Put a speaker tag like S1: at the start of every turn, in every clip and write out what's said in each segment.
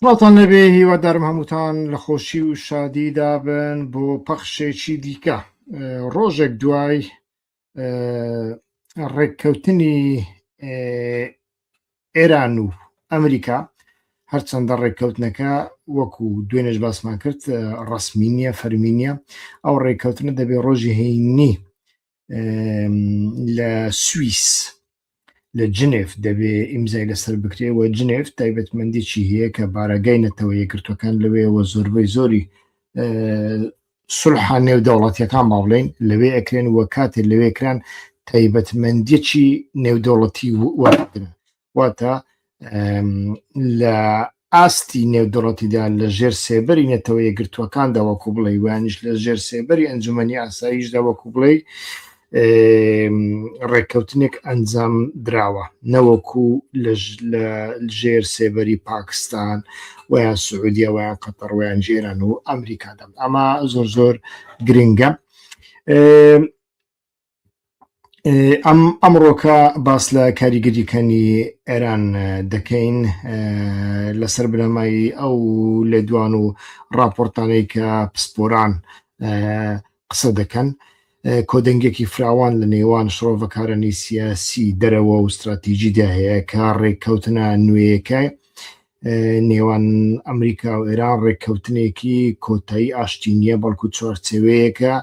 S1: سڵاتان لەبێ هیوادارم هەمووتان لە خۆشی و شادی دابن بۆ پەخشێکی دیکە ڕۆژێک دوای ڕێککەوتنی ئێران و ئەمریکا هەرچەندە ڕێککەوتنەکە وەکو دوێنێش باسمان کرد ڕسمی نیە فەرمی نیە ئەو ڕێککەوتنە دەبێ ڕۆژی هەینی لە سوئیس لە جنێف دەبێ ئیمزای لەسەر بکرێەوە جنێف تایبەتمەندێکی هەیە کە بارەگای نەتەوە یەکگرتوەکان لەوێەوە زۆربەی زۆری سولحان نێودەوڵەتیەکان باڵێن لەوێ ئەکرێن وە کاتێ لەوێکران تایبەتمەندیەکی نێودەوڵەتی وەرگن واتە لە ئاستی نێودەوڵەتیدا لە ژێر سێبەری نێتەوە یەکگرتوەکاندا وەکو بڵێ وانیش لە ژێر سێبەری ئەنجومەنی ئاساییشدا وەکو بڵێ ڕێککەوتنێک ئەنجام دراوە نەوەکو لە ژێر سێبەری پاکستان ویان سعودیە ویان قەتەر ویان جێران و ئەمریکادا ئەمە زۆر زۆر گرنگە. ئەمڕۆکە باس لە کاریگەریەکانی ئێران دەکەین لەسەر بنەمایی ئەو لێدوان و راپۆرتانەی کە پسپۆران قسە دەکەن کۆدەنگێکی فراوان لە نێوان شڕۆڤەکارانی سیاسی دەرەوە و استراتیژیدا هەیە کە ڕێککەوتنە نوێیەکە نێوان ئەمریکا و ئێران ڕێککەوتنێکی کۆتایی ئاشتی نیە بەڵکو چوارچێوەیەکە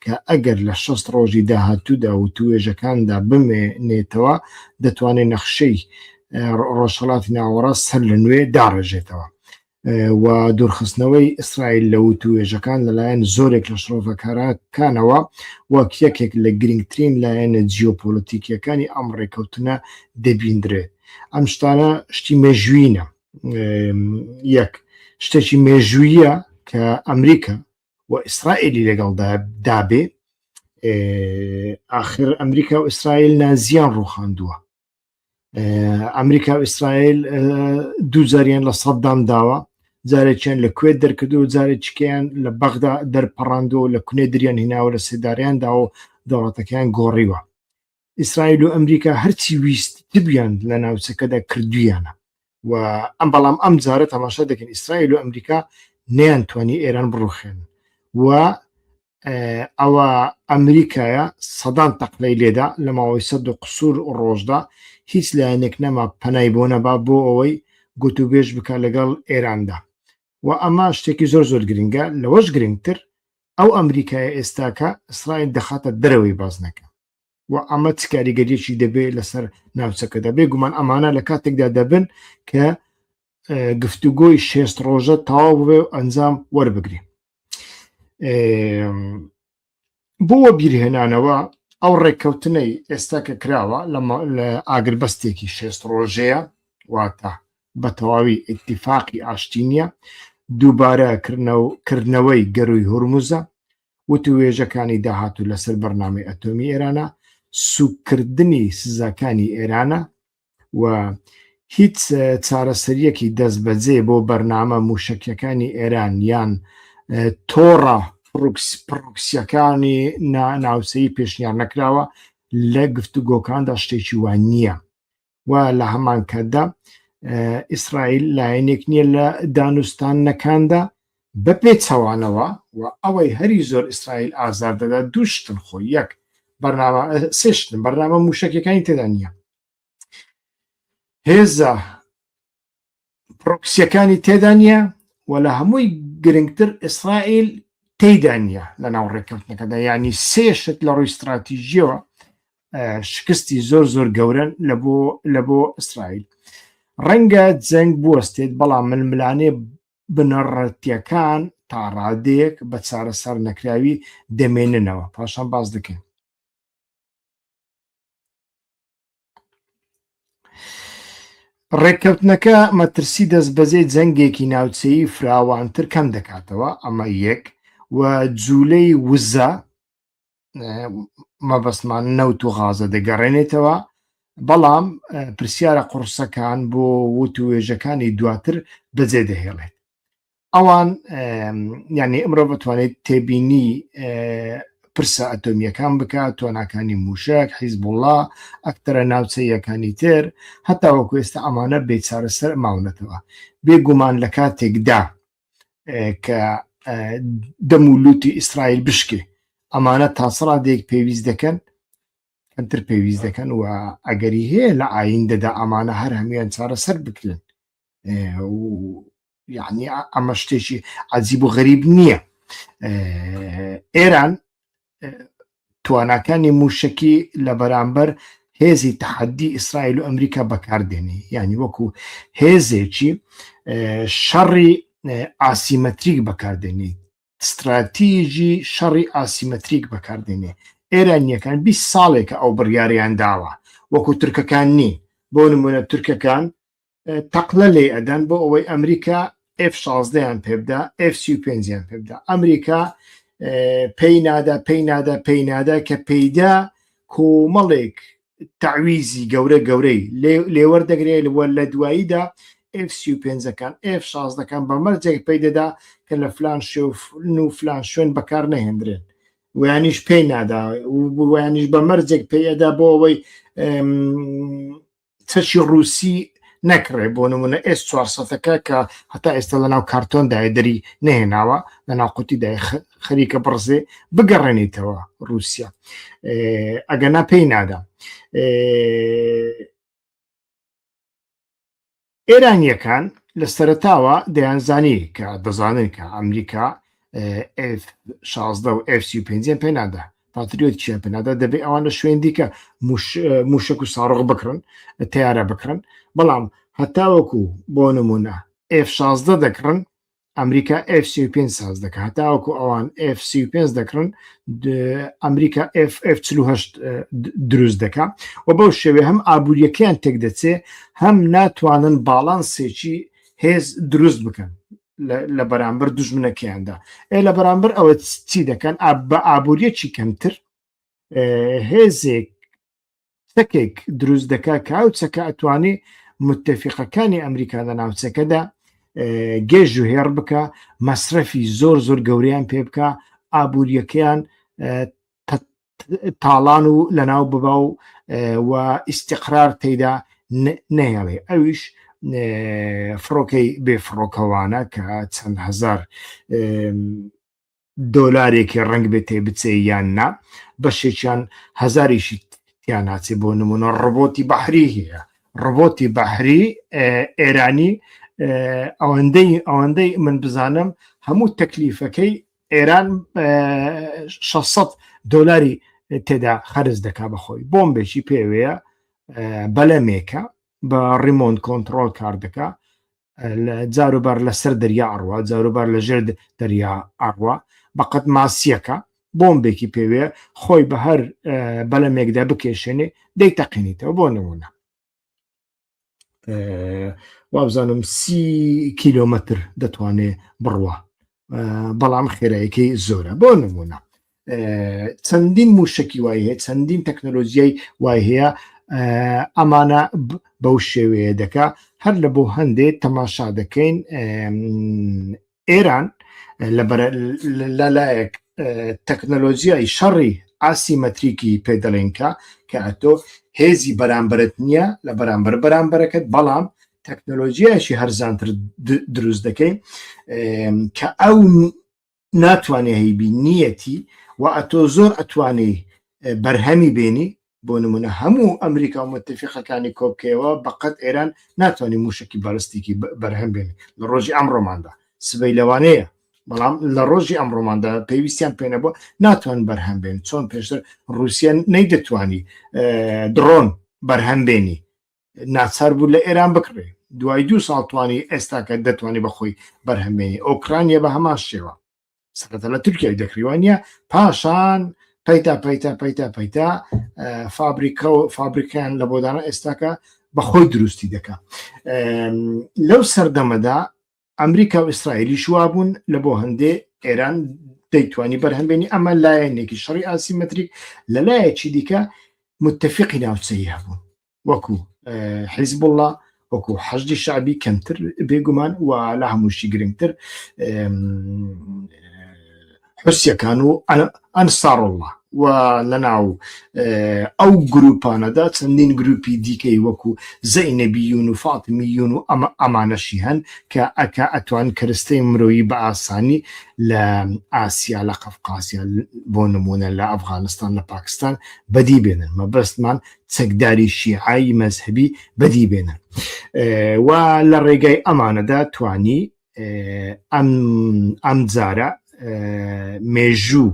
S1: کە ئەگەر لە 6 ڕۆژی داهاتوودا و توێژەکاندا بمێنێتەوە دەتوانێت نەخشەی ڕۆژهەڵاتی ناوەڕاست سەر لە نوێ داڕێژێتەوە و دوورخستنەوەی ئیسرائیل لە توێژەکان لەلایەن زۆرێک لە شڕۆڤەکارەکانەوە وەک یەکێک لە گرنگترین لایەنە جیۆپۆلیتیکیەکانی ئەم ڕێککەوتنە دەبیندرێت. ئەم شتانە شتی مێژوویینە یەک شتێکی مێژوویە کە ئەمریکا و ئیسرائیلی لەگەڵدا دابێ ئاخر ئەمریکا و ئیسرائیل نازیان ڕووخاندووە ئەمریکا و ئیسرائیل دوو جاریان لە سەددام داوە جارێکیان لە کوێت دەرکردو و جارێکیان لە بەغدا دەرپەڕاندەوە لە کونێ دریان هیناوە لە سێداریاندا و دەوڵەتەکەیان گۆڕیوە. ئیسرائیل و ئەمریکا هەرچی ویست تبیان لە ناوچەکەدا کردویانە و ئەم بەڵام ئەم جارە تەماشا دەکەن ئیسرائیل و ئەمریکا نەیانتوانی ئێران بڕوخێن و ئەوە ئەمریکایە سەدان تەقلەی لێدا لە ماوەی 100 قسوور ڕۆژدا هیچ لایەنێک نەما پەنای بۆ نەبا بۆ ئەوەی گوتوبێژ بکە لەگەڵ ئێراندا و ئەمە شتێکی زۆر زۆر گرنگە لەوەش گرنگتر ئەو ئەمریکایە ئێستاکە ئیسرائیل دەخاتە دەرەوەی بازنەکە و ئەمە چ کاریگەریەکی دەبێت لەسەر ناوچەکەدا بێگومان ئەمانە لە کاتێکدا دەبن کە گفتوگۆی 6 ڕۆژە تەواو بێ و ئەنجام وەربگری. بۆوە بیرهێنانەوە ئەو ڕێککەوتنەی ئێستا کە کراوە لە ئاگربەستێکی 6 ڕۆژەیە واتە بە تەواوی ئیتیفاقی ئاشتی نیە دووبارە کردنەوەی گەروی هورموزە وتوێژەکانی داهاتوو لەسەر بەرنامەی ئەتۆمی ئێرانە سوکردنی سزاکانی ئێرانە و هیچ چارەسەریەکی دەست بەجێ بۆ بەرنامە موشکیەکانی ئێران یان تۆڕە پرۆکسیەکانی ناوچەیی پێشنیار نەکراوە لە گفتوگۆکاندا شتێکی وان نییە و لە هەمان کاتدا ئیسرائیل لایەنێک نییە لە دانوستانەکاندا بە پێچەوانەوە و ئەوەی هەری زۆر ئیسرائیل ئازار دەدا دووشتن خۆی یەک سێشتن بەرنامە موشکیەکانی تێدا نییە هێزە پرۆکسیەکانی تێدا نییە و لە هەمووی گرنگتر ئیسرائیل تێیدا نییە لە ناو ڕێککەوتنەکەدا ینی سێشت لە ڕووی استراتیژیەوە شکستی زۆر زۆر گەورن لە بۆ ئیسرائیل ڕەنگە جەنگ بوەستێت بەڵام ململانێ بنەڕەتیەکان تا ڕادەیەک بە چارەسەر نەکراوی دەمێننەوە پاشان باز دەکەین. ڕێککەوتنەکە مەترسی دەست بەجێ جەنگێکی ناوچەیی فراوانتر کەم دەکاتەوە ئەمە یەک و جوولەی وزە مەبەستمان نەوت و غازە دەگەڕێنێتەوە بەڵام پرسیارە قورسەکان بۆ وتوێژەکانی دواتر بەجێ دەهێڵێت ئەوان یعنی ئەمڕۆ بتوانێت تێبینی پرسە ئەتۆمیەکان بکات، تۆناکانی موشک، حیزب الله، ئەکتەرە ناوچەیەکانی تر، هەتا وەکو ئێستا ئەمانە بێچارەسەر ماونەتەوە. بێگومان لە کاتێکدا کە دەم و لوتی ئیسرائیل بشکێ، ئەمانە تاسەڵاتێک پێویست دەکەن، ئەتر پێویست دەکەن و ئەگەری هەیە لە ئایندەدا ئەمانە هەر هەمویان چارەسەر بکرێن. یعنی ئەمە شتێکی عەجیب و غەریب نییە. ئێران تواناکانی موشکی لە بەرامبەر هێزی تەحەدی ئیسرائیل و ئەمریکا بەکاردێنێ، یعنی وەکو هێزێکی شەڕی ئاسیمەتریک بەکاردێنێ، استراتیژی شەڕی ئاسیمەتریک بەکاردێنێ. ئێرانیەکان 20 ساڵێکە ئەو بڕیاریان داوە، وەکو تورکەکان نی. بۆ نمونە تورکەکان تەقلە لێ ئەدەن بۆ ئەوەی ئەمریکا F-16یان پێبدا، F-35یان پێبدا. ئەمریکا پێی نادا کە پێیدا کۆمەڵێک تەعویزی گەورەی لێوەردەگرێت لە دواییدا F-35ەکان F-16ەکان بەمەرجێک پێی دەدا کە لە فلان و فلان شوێن بەکار نەهێنرێن، ویانیش پێی نادا، ویانیش بەمەرجێک پێیەدا بۆ ئەوەی چەشی ڕووسی نەکڕێ. بۆ نمونە S-400ەکە کە هەتا ئێستا لەناو کارتۆندای دەری نەهێناوە، لەناو قوتیدای خەریکە بڕزێ بگەڕێنیتەوە رووسیا، ئەگەنا پێی نادا. ئێرانیەکان لە سەرەتاوە دەیانزانی کە دەزانن کە ئەمریکا F-16 و F-35 پێ نادا، پاتریۆت چیان پێ نادا، دەبێت ئەوان لە شوێن دیکە موشک و ساڕۆغ بکڕن، تیارە بکڕن. بەڵام هەتاوەکو بۆ نمونە F-16 دەکڕن، ئەمریکا F-35 ساز دەکە، هەتاوەکو ئەوان F-35 دەکڕن، ئەمریکا F-48 دروست دەکە، و بەو شێوێ هەم ئابوووریەکەیان تێک دەچێ، هەم ناتوانن باڵانسێکی هێز دروست بکەن لە بەرامبەر دوژمنەکەیاندا. لە بەرامبەر ئەوە چی دەکەن؟ بە ئابوووریەکی کەمتر هێزێک چەکێک دروست دەکا کە ئەو چەکە ئەتوانێ متتەفیقەکانی ئەمریکا لە ناوچەکەدا گێژ و هێڕ بکە، مەسرەفی زۆر گەورەیان پێ بکە، ئابوووریەکەیان تاڵان و لەناو ببا و ئیستیقرار تێیدا نەهێڵێ. ئەویش فڕۆکەی بێفڕۆکەوانە کە چەند هەزار دۆلارێکی ڕنگ بێت تێ بچێ یان نا، بەشێکیان هەزاریشی تیان ناچێ. بۆ نمونە ڕۆبۆتی بەحری هەیە، ڕۆبۆتی بەحری ئێرانی ئەوەندەی من بزانم هەموو تەکلیفەکەی ئێران 600 دۆلاری تێدا خەرج دەکا بەخۆی. بۆمبێکی پێوەیە بەلەمێکە بە ڕیمۆند کۆنتترۆل کار دەکا، جاروبار لەسەر دەریا ئەڕوا، جاروبار لە ژێر دەریا ئەڕوا، بەقەت ماسیەکە بۆمبێکی پێوەیە خۆی بە هەر بەلەمێکدا بکێشێنێ دەیتەقینیتەوە. بۆ نمونە وابزانم 30 کیلۆمەتر دەتوانێت بڕوە، بەڵام خێرایەکەی زۆرە. بۆ نمونە چەندین موشکی وای هەیە، چەندین تەکنۆلۆژیای وای هەیە، ئەمانە بەو شێوەیە دەکا. هەر لە بۆ هەندێک تەماشا دەکەین ئێران لەلایەک تەکنۆلۆژیای شەڕی ئاسیمەتریکی پێدەڵێنکە کە ئەتۆ هێزی بەرامبەرت نییە لە بەرامبەرەکەت، بەڵام تەکنۆلۆژیایشی هەرزانتر دروست دەکەین کە ئەو ناتوانێ هەیبی نیەتی و ئەتۆ زۆر ئەتوانێ بەرهەمی بێنی. بۆ نمونە هەموو ئەمریکا و متتەفیقەکانی کۆبکەوە بەقەت ئێران ناتوانێت موشکی بەرزتێکی بەرهەم بێنی لە ڕۆژی ئەمڕۆماندا. سبەی لەوانەیە، بەڵام لە ڕۆژی ئەمڕۆماندا پێویستیان پێنەبووە ناتوان بەرهەم بێن، چۆن پێشتر رووسیا نەیدەتوانی درۆن بەرهەم بێنی، ناچار بوو لە ئێران بکڕێ، دوای 2 ساڵ توانی ئێستاکە دەتوانێت بەخۆی بەرهەم بێنی. ئۆکرانیا بە هەمان شێوە سەرەتا لە تورکیای دەکڕیوانە، پاشان پەیتا فابریکیان لە بۆدانە ئێستاکە بەخۆی دروستی دەکا. لەو سەردەمەدا ئەمریکا و ئیسرائیلی شوا بوون لە بۆ هەندێ ئێران دەیتوانی بەرهەمبێنی. ئەمە لایەنێکی شەڕی ئاسیمەتریک. لە لایەکی دیکە متتەفیقی ناوچەیی هەبوون، وەکو حیزب الله، وەکو حەشدی شعبی کەمتر بێگومان و لە هەمووشی گرنگتر حوسیەکان و ئەنسار الله و لەناو ئەو گروپانەدا چەندین گروپی دیکەی وەکو زەینەبیون و فاتمیون و ئەمانەشی هەن کە ئەتوان کەرستەی مرۆیی بە ئاسانی لە ئاسیا لە قەفقاسیا بۆ نمونە لە ئەفغانستان لە پاکستان بەدی بێنن مەبەستمان چەکداری شیعایی مەزهبی بەدی بێنن و لە ڕێگای ئەمانەدا توانی ئەم جارە مێژوو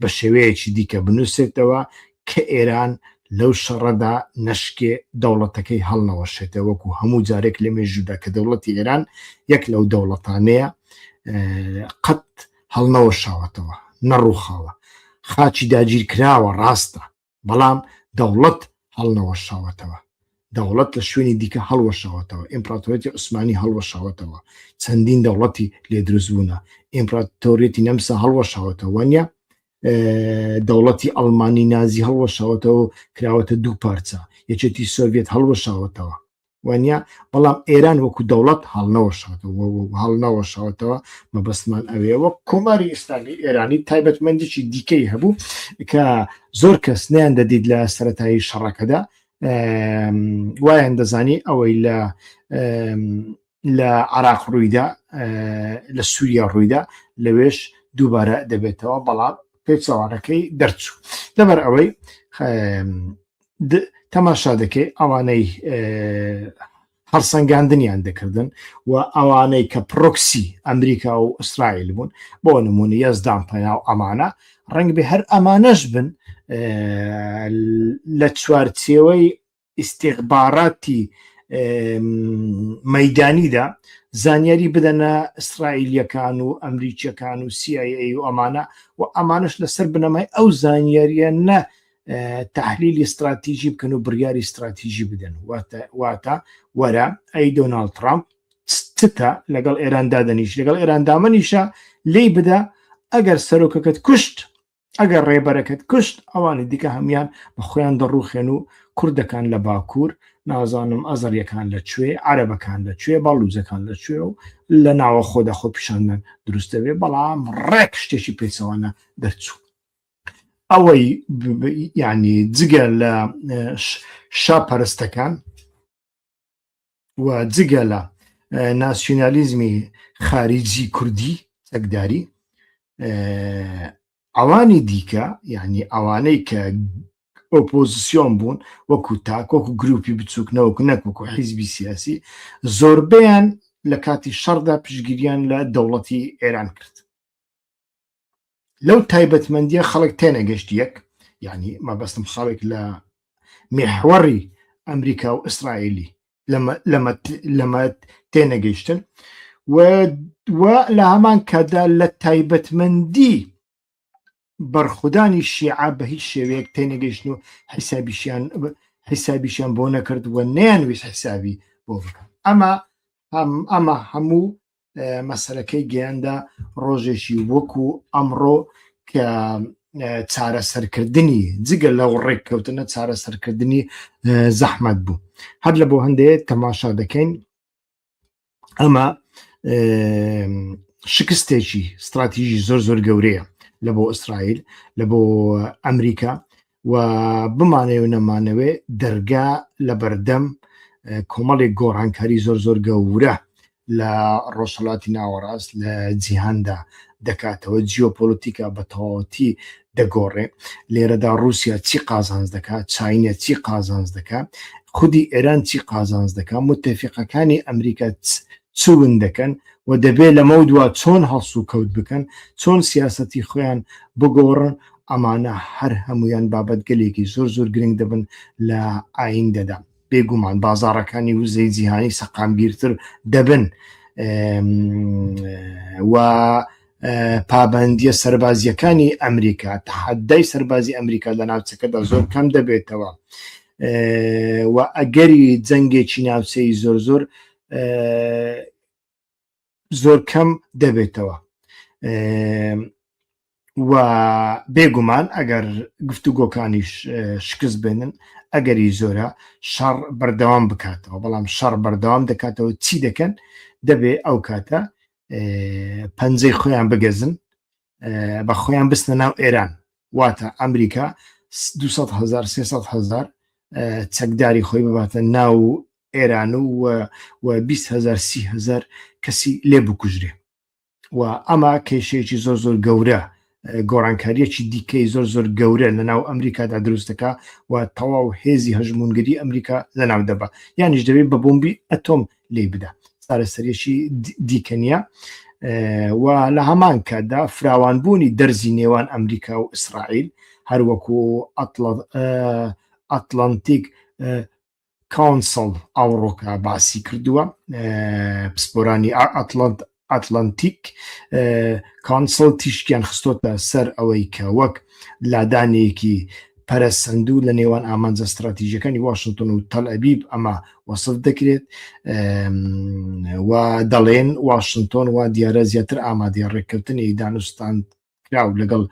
S1: بە شێوەیەکی دیکە بنووسێتەوە کە ئێران لەو شەڕەدا نەشکێ دەوڵەتەکەی هەڵنەوەشێتە وەکو هەموو جارێک لە مێژوودا کە دەوڵەتی ئێران یەک لەو دەوڵەتانەیە قەت هەڵنەوەشاوەتەوە نەڕووخاوە خاچی داگیر کراوە ڕاستە بەڵام دەوڵەت هەڵنەوەشاوەتەوە دەوڵەت لە شوێنی دیکە هەڵوەشاوەتەوە ئیمپراتۆریەتی عوسمانی هەڵوەشاوەتەوە چەندین دەوڵەتی لێ دروست بوونە ئیمپراتۆریەتی نەمسا هەڵوەشاوەتەوە وەنیە دەوڵەتی ئەڵمانی نازی هەڵوەشاوەتەوە کراوەتە دوو پارچە یەکێتی سۆڤێت هەڵوەشاوەتەوە وانە بەڵام ئێران وەکو دەوڵەت هەڵنەوەشاوەتەوە مەبەستمان ئەوەیەوە کۆماری ئیسلامی ئێرانی تایبەتمەندێکی دیکەی هەبوو کە زۆر کەس نیان دەدید لە سەرەتایی شەڕەکەدا وایان دەزانی ئەوەی لە عراق ڕوویدا لە سووریا ڕوویدا لەوێش دووبارە دەبێتەوە بەڵام پێچەوانەکەی دەرچوو لەبەر ئەوەی تەماشا دەکەی ئەوانەی هەڵسەنگاندنیان دەکردن و ئەوانەی کە پرۆکسی ئەمریکا و ئیسرائیل بوون بۆ نمونی یەزدان پەناو ئەمانە ڕەنگ بێ هەر ئەمانەش بن لە چوارچێوەی ئیستیخباراتی مەیدانیدا زانیاری بدەنە ئیسرائیلیەکان و ئەمریکیەکان و CIA و ئەمانە و ئەمانش لەسەر بنەمای ئەو زانیاریە نە تحلیلی استراتیژی بکەن و بڕیاری استراتیژی بدەن واتە وەرە ئەی دۆناڵد ترامپ چتە لەگەڵ ئێراندا دەنیش لەگەڵ ئێراندامەنیشە لێی بدە ئەگەر سەرۆکەکەت کوشت ئەگەر ڕێبەرەکەت کوشت ئەوانی دیکە هەمیان بە خۆیان دەڕوخێن و کوردەکان لە باکوور نازانم ئەزەریەکان لەکوێ عەرەبەکان لەکوێ باڵوزەکان لەکوێ و لە ناوە خۆدا خۆ پیشاندن دروستەوێ بەڵام ڕێک شتێکی پێچەوانە دەرچوو ئەوەی یعنی جگە لە شاپەرستەکان و جگە لە ناسیۆنالیزمی خارجی کوردی چەکداری ئەوانی دیکە یعنی ئەوانەی کە ئۆپۆزیسیۆن بوون وەکو تاک وەکو گروپی بچووکنەوەکو نەکوەکو حیزبی سیاسی زۆربیان لە کاتی شەڕدا پشگیریان لە دەوڵەتی ئێران کرد لەو تایبەتمەندیە خەڵک تێنەگەشت یەک یعنی مەبەستم خەڵک لە میحوەڕی ئەمریکا و ئیسرائیلی لەمە تێنەگەیشتن و لە هەمان کادا لە تایبەتمەندی بەرخودانی شیعە بە هیچ شێوەیەک تێنەگەیشتن و حیسابیشیان بۆ نەکرد و نەیانویست حیسابی بۆ بکەن ئەمە هەموو مەسەلەکەی گەیاندا ڕۆژێکی وەکو ئەمڕۆ کە چارەسەرکردنی جگە لەو ڕێککەوتنە چارەسەرکردنی زەحمەت بوو هەر لە بۆ هەندێک تەماشا دەکەین ئەمە شکستێکی استراتیژی زۆر زۆر گەورەیە لە بۆ ئیسرائیل لە بۆ ئەمریکا و بمانەوێ نەمانەوێ دەرگا لە بەردەم کۆمەڵێک گۆڕانکاری زۆر زۆر گەورە لە ڕۆژهەڵاتی ناوەڕاست لە جیهاندا دەکاتەوە جیۆپۆلیتیکا بە تەواوەتی دەگۆڕێ لێرەدا رووسیا چی قازانج دەکات چاینە چی قازانج دەکات خودی ئێران چی قازانج دەکات متتەفیقەکانی ئەمریکا چون دەکەن و دەبێت لەمە دووە چۆن هەڵس و کەوت بکەن چۆن سیاسەتی خۆیان بگۆڕن ئەمانە هەر هەمویان بابەت گەلێکی زۆر زۆر گرنگ دەبن لە ئایندەدا بێگومان بازاڕەکانی وزەی جیهانی سەقامگیرتر دەبن و پابەندیە سەربازیەکانی ئەمریکا تەحەدای سەربازی ئەمریکا لە ناوچەکەدا زۆر کەم دەبێتەوە و ئەگەری جەنگێکی ناوچەی زۆر زۆر زۆر کەم دەبێتەوە و بێگومان ئەگەر گفتوگۆکانیش شکست بێنن ئەگەری زۆرە شەڕ بەردەوام بکاتەوە بەڵام شەڕ بەردەوام دەکاتەوە چی دەکەن دەبێ ئەو کاتە پەنجەی خۆیان بگەزن بە خۆیان بستنە ناو ئێران، واتە ئەمریکا 200,000 300,000 چەکداری خۆی بباتە ناو ئێران و 20,000 30,000 کەسی لێ بکوژرێ و ئەمە کێشەیەکی زۆر زۆر گەورە، گۆڕانکاریەکی دیکەی زۆر زۆر گەورە لە ناو ئەمریکادا دروستەکە و تەواو هێزی هەژمونگری ئەمریکا لە ناو دەبە، یانیش دەبێت بە بۆمبی ئەتۆم لێ بدە. چارەسەریەکی دیکە نیە و لە هەمان کاتدا فراوانبوونی دەرزی نێوان ئەمریکا و ئیسرائیل هەروەکو ئەتلانتیک کاونسڵ ئەوڕۆکە باسی کردووە، پسپۆرانی ئەتلانتیک کانسڵ تیشکیان خستۆتە سەر ئەوەی کە وەک لادانەیەکی پەرەسەندوو لە نێوان ئامانجە استراتیژیەکانی واشنگتن و تەلئەبیب ئەمە وەسف دەکرێت و دەڵێن واشنگتن وا دیارە زیاتر ئامادەی ڕێککەوتنی دانوستان کراو لەگەڵ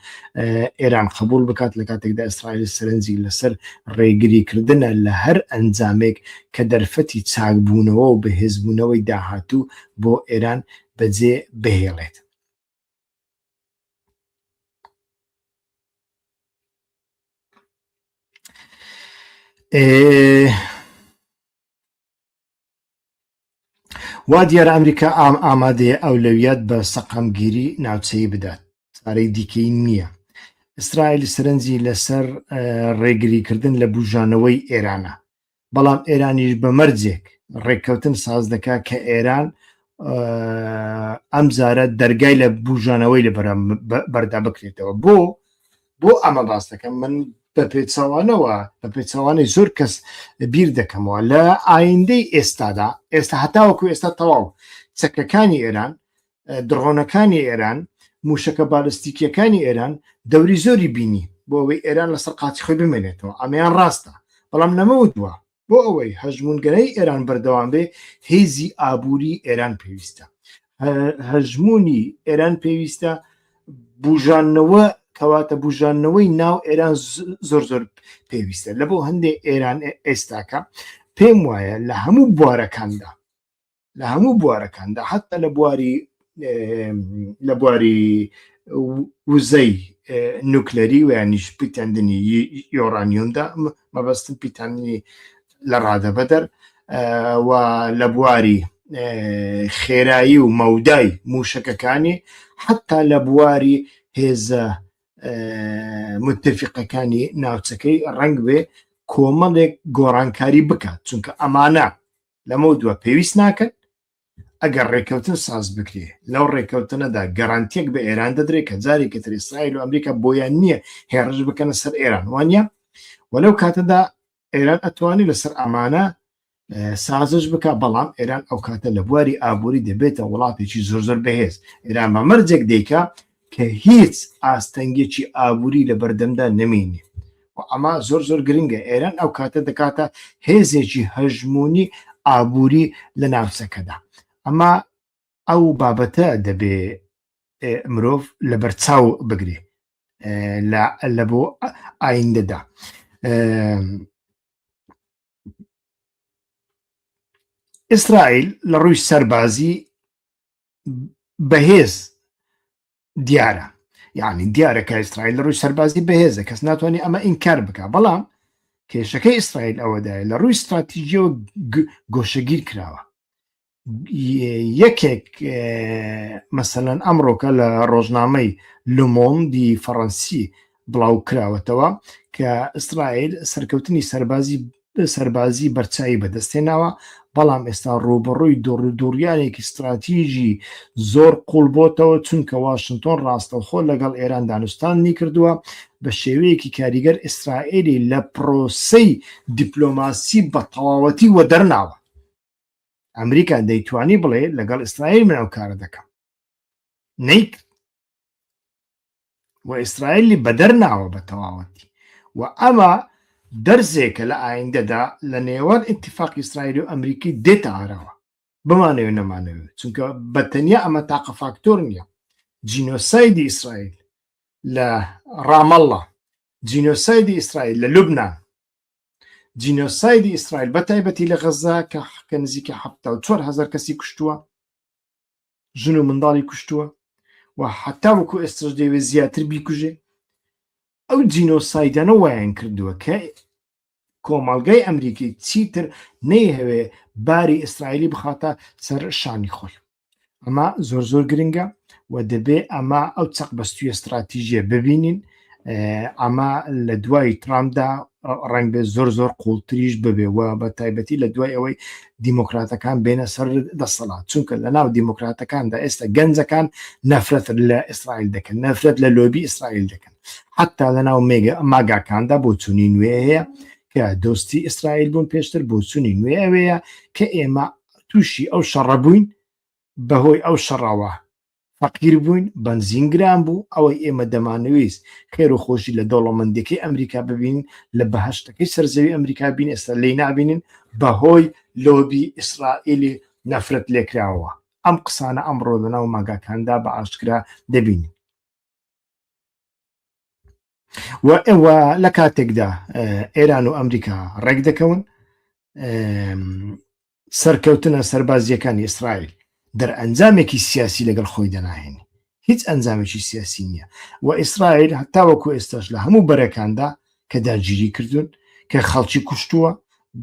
S1: ئێران قبول بکات لە کاتێکدا ئیسرائیل سەرنجی لەسەر ڕێگریکردنە لە هەر ئەنجامێک کە دەرفەتی چاکبوونەوە و بەهێزبوونەوەی داهاتوو بۆ ئێران بەجێ بهێڵێت. وا دیارە ئەمریکا ئامادەیە ئەولەویات بە سەقامگیری ناوچەیی بدات، چارەی دیکەی نییە. ئیسرائیل سەرنجی لەسەر ڕێگریکردن لە بوژانەوەی ئێرانە، بەڵام ئێرانیش بە مەرجێک ڕێککەوتن ساز دەکات کە ئێران ئەم جارە دەرگای لە بوژانەوەی لە بەردا بکرێتەوە. بۆ ئەمە باس دەکەم من بە پێچەوانەی زۆر کەس بیر دەکەمەوە لە ئایندەی ئێستادا، ئێستا هەتاوەکو ئێستا تەواو چەکەکانی ئێران، درۆنەکانی ئێران، موشەکە بالستیکیەکانی ئێران دەوری زۆری بینی بۆ ئەوەی ئێران لەسەر قاچی خۆی بمێنێتەوە، ئەمەیان ڕاستە، بەڵام نەمەوتوە بۆ ئەوەی هەژمونگەرەی ئێران بەردەوام بێ هێزی ئابووری ئێران پێویستە، هەژمونی ئێران پێویستە، بوژانەوە کەواتە بوژانەوەی ناو ئێران زۆر زۆر پێویستە. لە بۆ هەندێک ئێران ئێستاکە پێم وایە لە هەموو بوارەکاندا حتا لە بواری وزەی نوکلەری و یانیش پیتاندنی یۆرانیۆمدا مەبەستن پیتاندنی لە ڕادەبەدەر و لە بواری خێرایی و مەودای موشەکەکانی حتا لە بواری هێزە متفقەکانی ناوچەکەی ڕەنگ بێ کۆمەڵێک گۆڕانکاری بکات، چونکە ئەمانە لەمە دووە پێویست ناکەن ئەگەر ڕێککەوتن ساز بکرێ، لەو ڕێککەوتنەدا گەرانتیەک بە ئێران دەدرێت کە جارێکە تر ئیسرائیل و ئەمریکا بۆیان نییە هێڕژ بکەنە سەر ئێران وانە، وەلەو کاتەدا ئێران ئەتوانی لەسەر ئەمانە سازش بکە، بەڵام ئێران ئەو کاتە لە بواری ئابووری دەبێتە وڵاتێکی زۆر زۆر بەهێز. ئێران بە مەرجێک دەیکا کە هیچ ئاستەنگێکی ئابووری لە بەردەمدا نەمێنێ و ئەمە زۆر زۆر گرنگە. ئێران ئەو کاتە دەکاتە هێزێکی هەژمونی ئابووری لە ناوچەکەدا. ئەمە ئەو بابەتە دەبێ مرۆڤ لە بەرچاو بگرێ لە بۆ ئایندەدا. ئیسرائیل لە ڕووی سەربازی بەهێز دیارە، یعنی دیارە کە ئیسرائیل لە ڕووی سەربازی بەهێزە، کەس ناتوانێت ئەمە ئینکار بکە، بەڵام کێشەکەی ئیسرائیل ئەوەدایە لە ڕووی استراتیژیەوە گۆشەگیر کراوە. یەکێک مەسەلەن ئەمڕۆکە لە ڕۆژنامەی لومۆندی فەڕەنسی بڵاو کراوەتەوە کە ئیسرائیل سەرکەوتنی سەربازی بەرچایی بەدەستێناوە، بەڵام ئێستا ڕوبەڕووی دووڕیانێکی استراتیژی زۆر قوڵ بۆتەوە، چونکە واشنگتن ڕاستەوخۆ لەگەڵ ئێران دانوستانی کردووە بە شێوەیەکی کاریگەر ئیسرائیلی لە پرۆسەی دیپلۆماسی بە تەواوەتی وە دەرناوە. ئەمریکا دەیتوانی بڵێ لەگەڵ ئیسرائیل من ئەو کارە دەکەم، نەیکرد و ئیسرائیلی بەدەرناوە بە تەواوەتی و ئەمە دەرزێکە لە ئایندەدا لە نێوان ئیتیفاقی ئیسرائیل و ئەمریکی دێتە ئارەوە، بمانەوێ نەمانەوێت، چونکە بەتەنیا ئەمە تاقە فاکتۆر نییە. جینۆسایدی ئیسرائیل لە ڕامەڵڵا، جینۆسایدی ئیسرائیل لە لوبنان، جینۆسایدی ئیسرائیل بەتایبەتی لە غەزا کە نزیکە 74,000 کەسی کوشتووە، ژن و منداڵی کوشتووە و حتا وەکو ئێستش دەوێت زیاتر بیکوژێ ئەو جینۆسایدانە وایان کردووە کە کۆمەڵگەی ئەمریکی چیتر نەیهەوێ باری ئیسرائیلی بخاتە سەر شانی خۆی ئەمە زۆر گرنگە و دەبێ ئەمە ئەو چەق بەستوی استراتیژیە ببینین ئەمە لە دوای ترامدا ڕنگ بێ زۆر قوڵتریش ببێ و بە تایبەتی لە دوای ئەوەی دیموکراتەکان بێنە سەر دەسەڵات چونکە لە ناو دیموکراتەکاندا ئێستا گەنجەکان نەفرەت لە ئیسرائیل دەکەن نەفرەت لە لۆبی ئیسرائیل دەکەن حتا لە ناو ماگاکاندا بۆ چوونی نوێ هەیە کە دۆستی ئیسرائیل بوون پێشتر بۆ چوونی نوێ ئەوەیە کە ئێمە تووشی ئەو شەڕە بووین بەهۆی ئەو شەڕەوە فەقیر بووین بەنزینگران بوو ئەوەی ئێمە دەمانەویست خێر و خۆشی لە دەوڵەمەندەکەی ئەمریکا ببین لە بەهشتەکەی سەرزەوی ئەمریکا بین ئێستا لی نابینین بەهۆی لۆبی ئیسرائیلی نەفرەت لێکراوە ئەم قسانە ئەمڕۆ لەناو ماگاکاندا بە ئاشکرا دەبینین و ئێوە لە کاتێکدا ئێران و ئەمریکا ڕێک دەکەون سەرکەوتنە سەربازیەکانی ئیسرائیل دەرئەنجامێکی سیاسی لەگەڵ خۆی دەناهێنی هیچ ئەنجامێکی سیاسی نییە و ئیسرائیل هەتا وەکو ئێستاش لە هەموو بەرەکاندا کە داگیری کردوون کە خەڵکی کوشتووە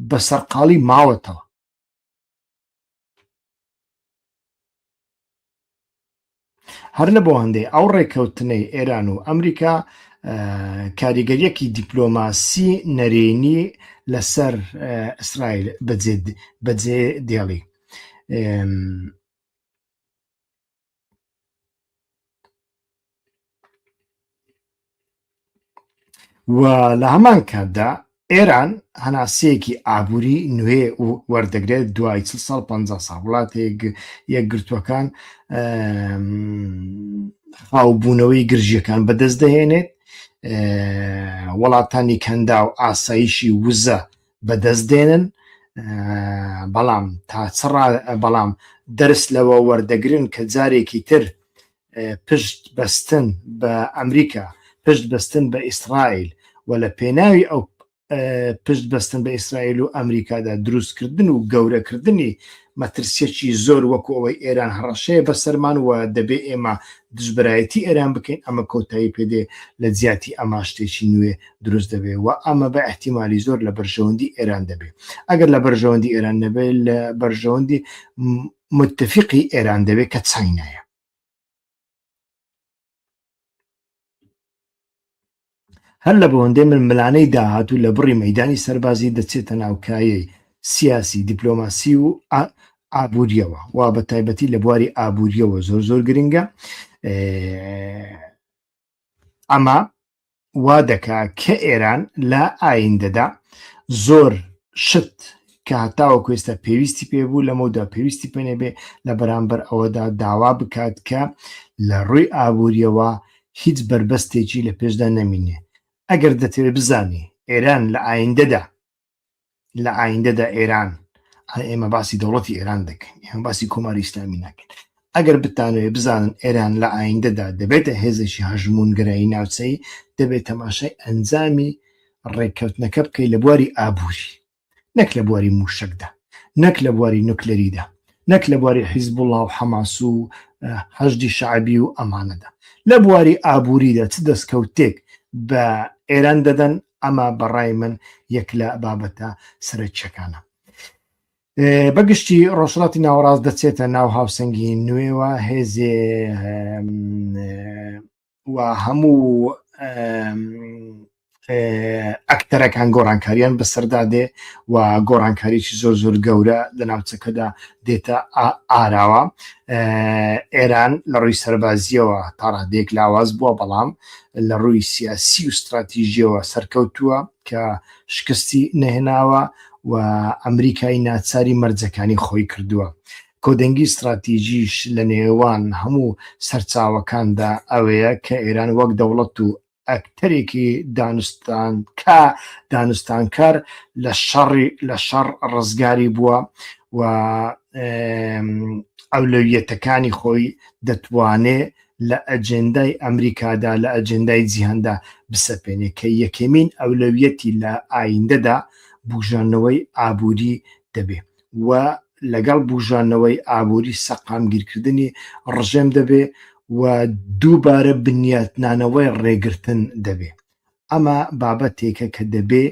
S1: بە سەرقاڵی ماوەتەوە هەر لە بۆ هەندێک ئەو ڕێکەوتنەی ئێران و ئەمریکا کاریگەریەکی دیپلۆماسی نەرێنی لەسەر ئیسرائیل بەجێ دێڵی و لە هەمان کاتدا ئێران هەناسەیەکی ئابووری نوێ وەردەگرێت دوای 50 ساڵ وڵاتێک یەکگرتووەکان خاوبوونەوەی گرژیەکان بەدەست دەهێنێت وڵاتانی کەندا و ئاسایشی وزە بەدەست دێنن بەڵام بەڵام دەرس لەوە وەردەگرن کە جارێکی تر پشت بەستن بە ئەمریکا پشت بەستن بە ئیسرائیل و لە پێناوی ئەو پشت بەستن بە ئیسرائیل و ئەمریکادا دروستکردن و گەورەکردنی مەترسیەکی زۆر وەکو ئەوەی ئێران هەڕەشەیە بەسەرمان و دەبێ ئێمە دژبرایەتی ئێران بکەین ئەمە کۆتایی پێدێ لە جیاتی ئەما شتێکی نوێ دروست دەبێ و ئەمە بە احتیمالی زۆر لە بەرژەوەندی ئێران دەبێ ئەگەر لە بەرژەوەندی ئێران نەبێت لە بەرژەوەندی متفقی ئێران دەبێت کە چاینایە هەر لە بەوەندەی ململانەی داهاتوو لە بڕی مەیدانی سەربازی دەچێتە ناوکایەی سیاسی دیپلۆماسی و ئابوووریەوە و بە تایبەتی لە بواری ئابوووریەوە زۆر گرنگە ئەمە وا دەکا کە ئێران لە ئایندەدا زۆر شت کە هەتاوە کوێستە پێویستی پێبوو لەمەدا پێویستی پێنێبێ لە بەرامبەر ئەوەدا داوا بکات کە لە ڕووی ئابوووریەوە هیچ بربەستێکی لە پێشدا نەمینێ ئەگەر دەتەوێت بزانێ ئێران لە ئایندەدا ئێران ئێمە باسی دەوڵەتی ئێران دەکەین ئێمە باسی کۆماری ئیسلامی ناکەین ئەگەر بتانوێت بزانن ئێران لە ئایندەدا دەبێتە هێزێکی هەژمونگرایی ناوچەی دەبێت تەماشای ئەنجامی ڕێککەوتنەکە بکەی لە بواری ئابووری نەک لە بواری موشکدا نەک لە بواری نوکلەریدا نەک لە بواری حیزبوڵڵا و حەماس و هەژدی شەعبی و ئەمانەدا لە بواری ئابووریدا چ دەستکەوتێک بە ئێران دەدەن ئەمە بەڕای من یەک لە بابەتە سەرچەکانە بەگشتی ڕۆژهەڵاتی ناوەڕاست دەچێتە ناو هاوسەنگی نوێوە هێزێ و هەموو ئەکتەرەکان گۆڕانکاریان بەسەردادێ و گۆڕانکاریی زۆر گەورە لە ناوچەکەدا دێتە ئاراوە ئێران لە ڕووی سەربازیەوە تا ڕادێک لاواز بووە بەڵام لە ڕووی سیاسی و استراتیژیەوە سەرکەوتووە کە شکستی نەهێناوە و ئەمریکای ناچاری مەرجەکانی خۆی کردووە کۆدەنگی استراتیژیش لە نێوان هەموو سەرچاوەکاندا ئەوەیە کە ئێران وەک دەوڵەت و ئەکتەرێکی دانوستانکار لە شەڕ ڕزگاری بووە و ئەولەویەتەکانی خۆی دەتوانێت لە ئەجێندای ئەمریکادا لە ئەجێندای جیهاندا بسەپێنێ کە یەکەمین ئەولەویەتی لە ئایندەدا بوژانەوەی ئابووری دەبێ و لەگەڵ بوژانەوەی ئابووری سەقامگیرکردنی ڕژێم دەبێ و دووبارە بنیاتنانەوەی ڕێگرتن دەبێ. ئەمە بابەتێکە کە دەبێ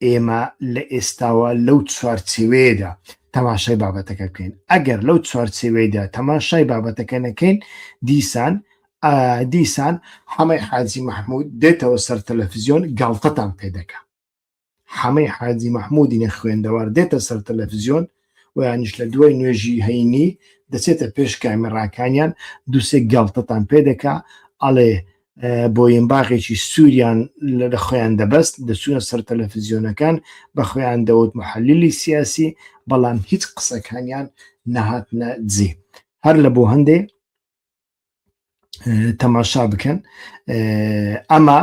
S1: ئێمە لە ئێستاوە لەو چوارچێوەیەدا تەماشای بابەتەکە بکەین. ئەگەر لەو چوارچێوەیەدا تەماشای بابەتەکە نەکەین دیسان حەمەی حاجی مەحموود دێتەوە سەر تەلەڤیزیۆن گاڵتەتان پێدەکا. حەمەی حاجی مەحموودی خوێندەوار دێتە سەر تەلەڤیزیۆن و یانیش لە دوای نوێژی هەینی دەچێتە پێش کامێڕاکانیان دووسێک گاڵتەتان پێدەکا ئەڵێ بۆیمباغێکی سووریان لە خۆیان دەبەست دەچوونە سەر تەلەڤیزیۆنەکان بە خۆیان دەوت محەلیلی سیاسی بەڵام هیچ قسەکانیان نەهاتنە جێ. هەر لە بۆ هەندێ تەماشا بکەن. ئەمە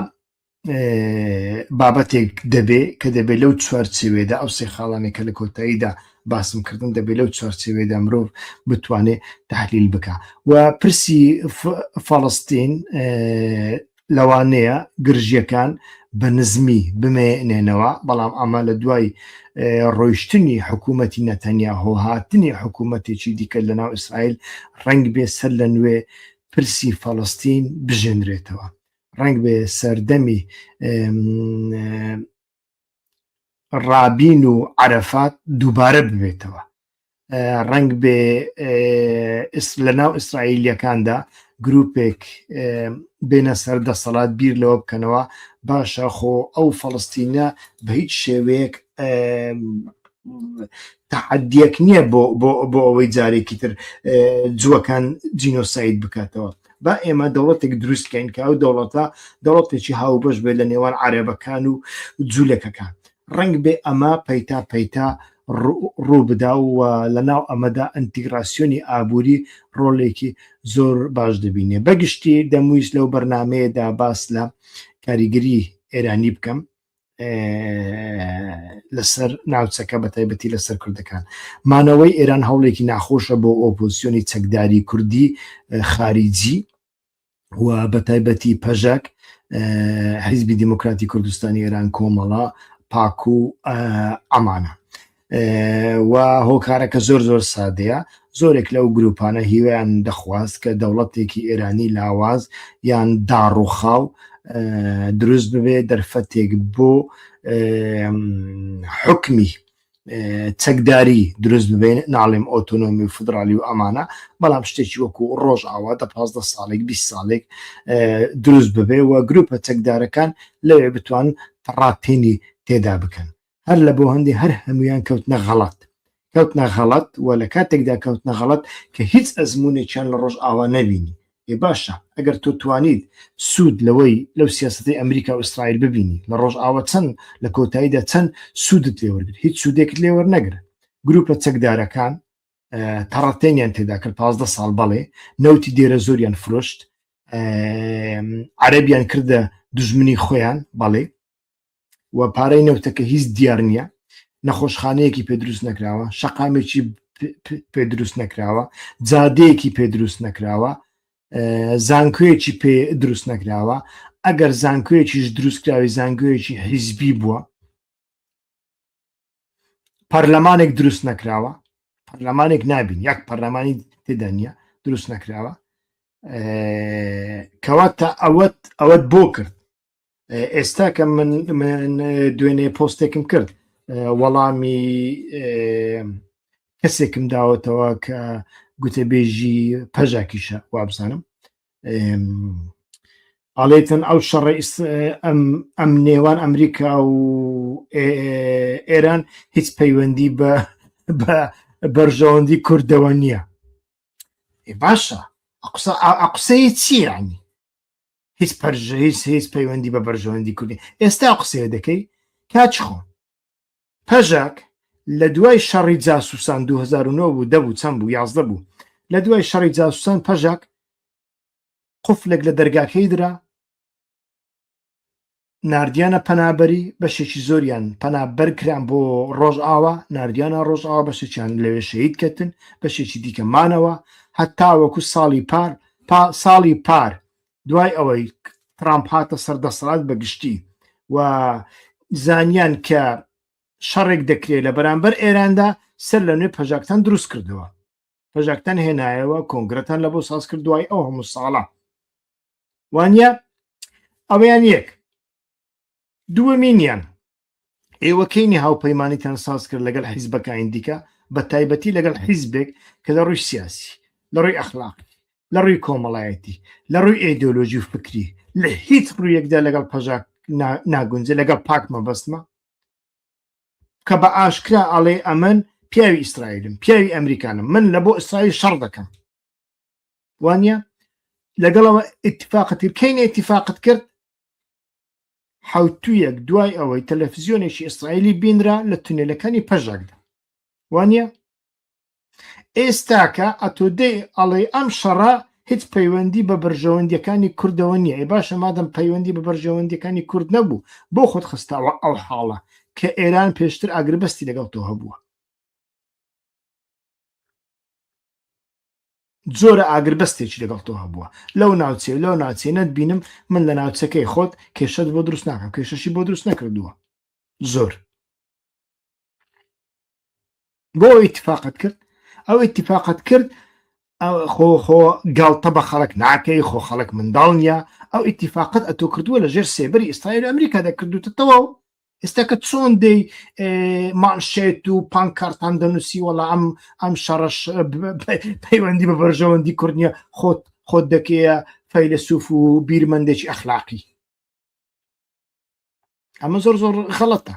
S1: بابەتێک دەبێ کە دەبێت لەو چوارچێوێدا ئەو سێ خاڵانێکە لە کۆتاییدا باسم کردن دەبێت لەو چوارچێوێدا مرۆڤ بتوانێت تحلیل بکە. و پرسی فەڵەستین لەوانەیە گرژیەکان بە نزمی بمێنێنەوە، بەڵام ئەمە لە دوای ڕۆیشتنی حکوومەتی نەتەنیاهۆ هاتنی حکوومەتێکی دیکە لەناو ئیسرائیل ڕەنگ بێ سەر لە نوێ پرسی فەڵەستین بژێنرێتەوە، ڕەنگ بێ سەردەمی ڕابین و عەرەفات دووبارە ببێتەوە، ڕەنگ بێ لەناو ئیسرائیلیەکاندا گروپێک بێنە سەر دەسەڵات بیر لەوە بکەنەوە باشە خۆ ئەو فەڵەستینە بە هیچ شێوەیەک تەحەدیەک نییە بۆ ئەوەی جارێکی تر جووەکان جینۆساید بکاتەوە. با ئێمە دەوڵەتێک دروستکەین کە ئەو دەوڵەتێکی هاوبەش بێت لە نێوان عەرەبەکان و جوولەکەکان. ڕەنگ بێ ئەمە پەیتا ڕوو بدا و لەناو ئەمەدا ئەنتیگراسیۆنی ئابووری ڕۆڵێکی زۆر باش دەبینێ. بەگشتی دەمویست لەو بەرنامەیەدا باس لە کاریگەری ئێرانی بکەم لەسەر ناوچەکە بەتایبەتی لەسەر کوردەکان. مانەوەی ئێران هەوڵێکی ناخۆشە بۆ ئۆپۆزیسیۆنی چەکداری کوردی خاریجی و بەتایبەتی پەژەک حیزبی دیموکراتی کوردستانی ئێران کۆمەڵە پاک و ئەمانە و هۆکارەکە زۆر سادەیە. زۆرێک لەو گروپانە هیوایان دەخواست کە دەوڵەتێکی ئێرانی لاواز یان داڕوخاو دروست ببێ دەرفەتێک بۆ حکمی چەکداری دروست ببێن، ناڵێم ئۆتۆنۆمی و فدرالی و ئەمانە، بەڵام شتێکی وەکو ڕۆژ ئاوا 15 ساڵێک 20 ساڵێک دروست ببێ و گروپە چەکدارەکان لەوێ بتوان ڕاپێنی تێدا بکەن. هەر لە بۆ هەندێک هەر هەمویان کەوتنە غەڵەت و لە کاتێکدا کەوتنە غەڵەت کە هیچ ئەزمونێکیان لە ڕۆژ ئاوا نەبینی. باشە ئەگەر تۆ توانیت سوود لەوەی لەو سیاسەتی ئەمریکا و ئیسرائیل ببینی لە ڕۆژ ئاوا چەند لە کۆتاییدا چەند سوودت لێوەرگرت، هیچ سوودێکت لێوەرنەگرە. گروپە چەکدارەکان تەڕەتێنیان تێدا کرد 15 ساڵ بەڵێ نەوتی دێرە زۆریان فرۆشت، عەرەبیان کردە دوژمنی خۆیان بەڵێ و پارەی نەوتەکە هیچ دیار نییە، نەخۆشخانەیەکی پێ دروست نەکراوە، شەقامێکی پێ دروست نەکراوە، جادەیەکی پێ دروست نەکراوە، زانکۆیەکی پێ دروست نەکراوە. ئەگەر زانکۆیەکیش دروستکراوی زانکۆیەکی حیزبی بووە، پەرلەمانێک دروست نەکراوە، پەرلەمانێک نابین یەک پەرلەمانی تێدا نییە دروست نەکراوە، کەواتە ئەوەت بۆ کرد. ئێستا کە من دوێنێ پۆستێکم کرد وەڵامی کەسێکم داوەتەوە کە گوتەبێژی پەژاکیشە وابزانم، ئاڵێتن ئەو شەڕی ئەم نێوان ئەمریکا و ئێران هیچ پەیوەندی بە بەرژەوەندی کوردەوە نییە. باشە قسەی چیانی هیچ پەیوەندی بە بەرژەوەندی کوردی. ئێستا قسەیە دەکەی کاچ خۆ پەژاک لە دوای شەڕی جاسوسان 2009 بوو دەبوو چەند بوو 11 بوو، لە دوای شەڕی جاسوسان پەژاک قوفلێک لە دەرگاکەی درا، ناردیانە پەنابەری بەشێکی زۆریان پەنابەرکران بۆ ڕۆژ ئاوا، ناردیانە ڕۆژ ئاوا بەشێکیان لەوێ شەهید کەتن، بەشێکی دیکە مانەوە هەتا وەکو ساڵی پار دوای ئەوەی ترامپ هاتە سەر دەسەڵات بەگشتی و زانیان کە شەڕێک دەکرێت لە بەرامبەر ئێراندا سەر لە نوێ پەژاکتان دروست کردەوە. پەژاکتان هێنایەوە کۆنگرەتان لە بۆ ساز کرد دوای ئەو هەموو ساڵە وانە ئەوەیان یەک دووەمینیان ئێوە کەینی هاوپەیمانیتان ساز کرد لەگەڵ حیزبەکانی دیکە بە تایبەتی لەگەڵ حیزبێک کە لە ڕووی سیاسی لە ڕووی ئەخلاقی لە ڕووی کۆمەڵایەتی لە ڕووی ئیدۆلۆژی و فکری لە هیچ ڕوویەکدا لەگەڵ پەژاک ناگونجێ لەگەڵ پاک مەبەستمە کە بە ئاشکرا ئەڵێ ئەمن پیاوی ئیسرائیلم پیاوی ئەمریکانم من لە بۆ ئیسرائیل شەڕ دەکەم وانە لەگەڵەوە ئیتفاقەتی کەین ئیتفاقت کرد حوتویەک دوای ئەوەی تەلەڤیزیۆنێکی ئیسرائیلی بینرا لە تونێلەکانی پەژاکدا وانە ئێستاکە ئەتۆ دەی ئەڵێ ئەم شەڕە هیچ پەیوەندی بە بەرژەوەندیەکانی کوردەوە نییە ئەی باشە مادەم پەیوەندی بە بەرژەوەندیەکانی کورد نەبوو بۆ خۆت خستاوە ئەو حاڵە کە ئێران پێشتر ئاگربەستی لەگەڵ تۆ هەبووە زۆرە ئاگربەستێکی لەگەڵ تۆ هەبووە لەو ناوچێ لەو ناچێ نەتبینم من لە ناوچەکەی خۆت کێشەت بۆ دروست ناکەم کێشەشی بۆ دروست نەکردووە زۆر بۆ ئیتفاقت کرد ئەو ئیتفاقت کرد خۆ گاڵتە بە خەڵک ناکەی خۆ خەڵک منداڵ نیە ئەو ئیتفاقت ئەتۆ کردووە لە ژێر سێبەری ئیسرائیل و ئەمریکا دەکردوتەوە ئێستا کە چۆن دەی مانشێت و پانکارتان دەنووسی وەڵا ئەم شەڕەش پەیوەندی بە بەرژەوەندی کورد نیە خۆت دەکەیە فەیلسوف و بیرمەندێکی ئەخلاقی ئەمە زۆر زۆر غەڵەتە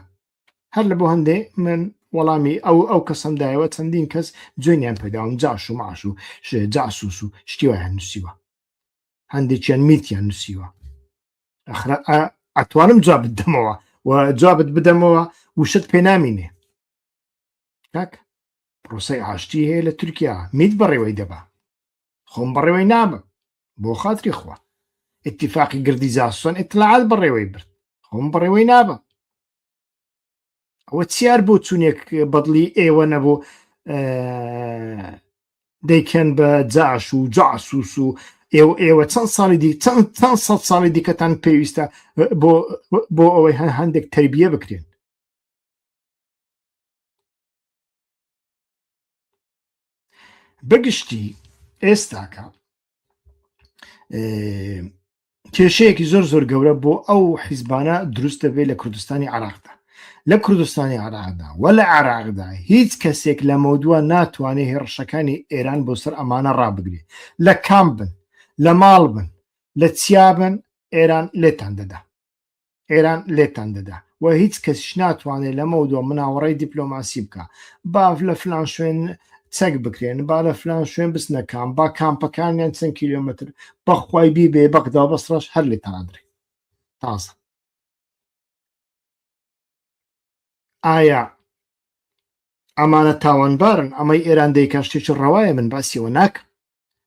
S1: هەر لە بۆ هەندێ من وەڵامی ئەو کەسەمدایەوە چەندین کەس جوێنیان پێداوم جاش و ماش و جاسوس و شتیوایان نووسیوە هەندێکیان میتیان نووسیوە ئەتوانم جوابت بدەمەوە و جوابت بدەمەوە وشت پێ نامینێ کاک پرۆسەی ئاشتی هەیە لە تورکیا میت بەڕێوەی دەبا خۆم بەڕێوەی نابم بۆ خاتری خوا ئیتفاقی گردی زاسۆن ئیتلاعات بەڕێوەی برد خۆم بەڕێوەی نابم ئەوە چیار بۆ چونێک بەدڵی ئێوە نەبوو دەیکەن بە جاش و جاسوس و ئێوە چەند ساڵی دی چەند سەد ساڵی دیکەتان پێویستە بۆ ئەوەی هەندێک تەربیە بکرێن بەگشتی ئێستاکە کێشەیەکی زۆر زۆر گەورە بۆ ئەو حیزبانە دروست دەبێت لە کوردستانی عراقدا لە کوردستانی عراقدا و لە عراقدا هیچ کەسێک لە مەودووە ناتوانێت هێرشەکانی ئێران بۆ سەر ئەمانە ڕابگرێت لە کام بن لە ماڵ بن لە چیابن ئێران لێتان دەدا و هیچ کەسیش ناتوانێت لە مەودووە مناوەڕەی دیپلۆماسی بکە با لە فلان شوێن چەک بکرێن با لە فلان شوێن بستنەکان با کامپەکانیان چەند کیلۆمەتر بەخوای بیبێ بەغدا بەسڕەش هەر لێتانادرێ تازە ئایا ئەمانە تاوانبارن ئەمەی ئێران دەیکا شتێکی ڕەوایە من باسیەوە ناکەم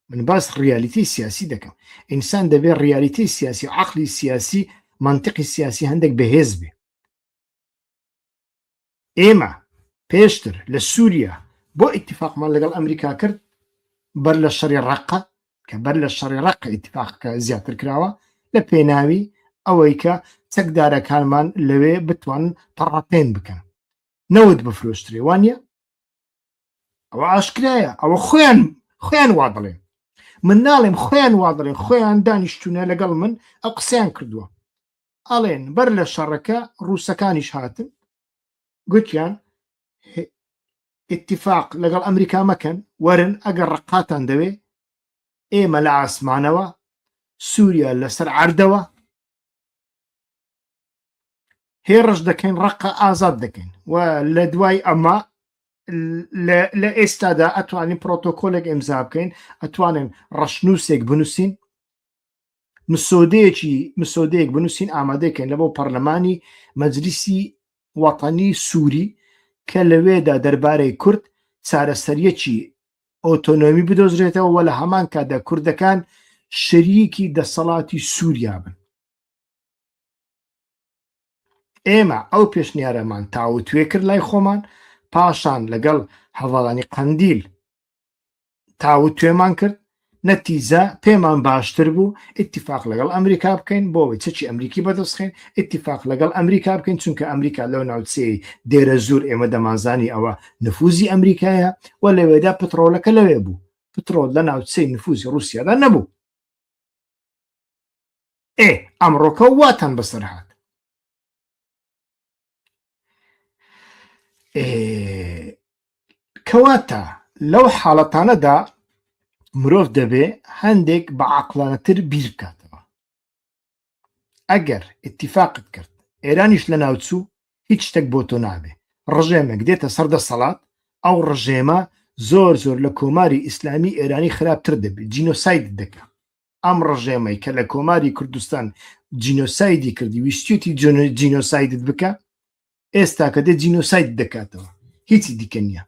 S1: من باس ڕیالیتی سیاسی دەکەم ئینسان دەبێت ڕیالیتی سیاسی و عەقلی سیاسی منطقی سیاسی هەندێک بەهێز بێ ئێمە پێشتر لە سووریا بۆ ئیتفاقمان لەگەڵ ئەمریکا کرد بەر لە شەڕی ڕەقە کە بەر لە شەڕی ڕەقە ئیتفاقەکە زیاتر کراوە لە پێناوی ئەوەی کە چەکدارەکانمان لەوێ بتوانن پەڕەپێن بکەن نەوت بفرۆشترێ وانە ئەوە ئاشکرایە ئەوە خۆیان وا دەڵێن من ناڵێم خۆیان وا دەڵێن خۆیان دانیشتونە لەگەڵ من ئەو قسەیان کردووە ئەڵێن بەر لە شەڕەکە ڕووسەکانیش هاتن گوتیان ئیتفاق لەگەڵ ئەمریکا مەکەن وەرن ئەگەر ڕقاتان دەوێ ئێمە لە ئاسمانەوە سووریا لەسەر عەردەوە هێڕش دەکەین ڕقە ئازاد دەکەین و لە دوای ئەمە لە ئێستادا ئەتوانین پرۆتۆکۆلێک ئیمزا بکەین ئەتوانین ڕەشنووسێک بنووسین مسۆدەیەک بنووسین ئامادەکەین لە بۆ پەرلەمانی مەجلیسی وەتەنی سووری کە لەوێدا دەربارەی کورد چارەسەریەکی ئۆتۆنۆمی بدۆزرێتەوە و لە هەمان کاتدا کوردەکان شەریکی دەسەڵاتی سووریا بن ئێمە ئەو پێشنیارەمان تاوتوێ کرد لای خۆمان پاشان لەگەڵ هەواڵانی قەندیل تاوتوێمان کرد نەتیجە پێمان باشتر بوو ئیتیفاق لەگەڵ ئەمریکا بکەین بۆەوەی چەکی ئەمریکی بەدەستخێن ئیتیفاق لەگەڵ ئەمریکا بکەین چونکە ئەمریکا لەو ناوچەی دێرە زۆر ئێمە دەمانزانی ئەوە نفوزی ئەمریکایە و لەوێدا پترۆلەکە لەوێ بوو پترۆل لە ناوچەی نفوزی رووسیادا نەبوو ئەمڕۆکە واتان بەسەر هات کەواتە لەو حاڵەتانەدا مرۆڤ دەبێ هەندێک بە عاقلانەتر بیر بکاتەوە ئەگەر ئیتیفاقت کرد ئێرانیش لە ناوچوو هیچ شتێک بۆ تۆ نابێ ڕژێمێک دێتە سەردەسەڵات ئەو ڕژێمە زۆر زۆر لە کۆماری ئیسلامی ئێرانی خراپتر دەبێت جینۆساید دەکە ئەم ڕژێمەی کە لە کۆماری کوردستان جینۆسایدی کردی ویستیوتی جینۆسایدت بکە ئێستا کە دێت جینۆساید دەکاتەوە هیچی دیکە نییە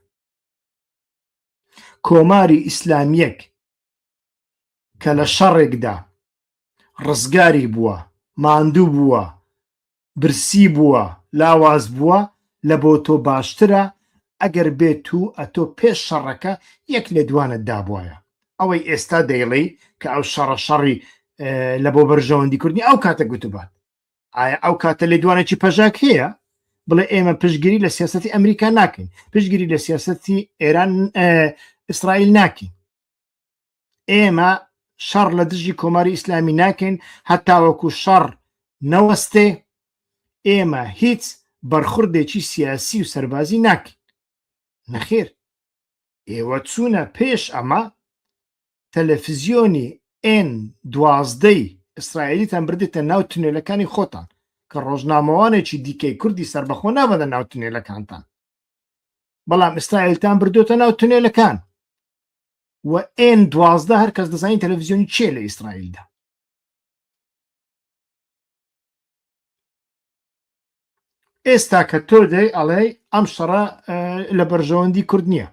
S1: کۆماری ئیسلامیەک کە لە شەڕێکدا ڕزگاری بووە ماندوو بووە برسی بووە لاواز بووە لە بۆ تۆ باشترە ئەگەر بێت و ئەتۆ پێش شەڕەکە یەک لە دوانت دابووایە ئەوەی ئێستا دەیڵێ کە ئەو شەڕی لە بۆ بەرژەوەندی کوردنی ئەو کاتە گوتوبات ئایا ئەو کاتە لێ دوانێکی پەژاک هەیە بڵێ ئێمە پشگیری لە سیاسەتی ئەمریکا ناکەین پشگیری لە سیاسەتی ئێران ئیسرائیل ناکەین ئێمە شەڕ لە دژی کۆماری ئیسلامی ناکەین هەتاوەکو شەڕ نەوەستێ ئێمە هیچ بەرخوردێکی سیاسی و سەربازی ناکەین نەخێر ئێوە چوونە پێش ئەمە تەلەڤیزیۆنی N12 ئیسرائیلیتان بردێتە ناو تونێلەکانی خۆتان کە ڕۆژنامەوانێکی دیکەی کوردی سربەخۆ نابەدە ناو تونێلەکانتان بەڵام ئیسرائیلتان بردوتە ناو تونێلەکان و N12 هەر کەس دەزانین تەلەڤیزیۆنی چێ لە ئیسرائیلدا ئێستا کە تۆ دەی ئەڵێ ئەم شەڕە لە بەرژەوەندی کورد نییە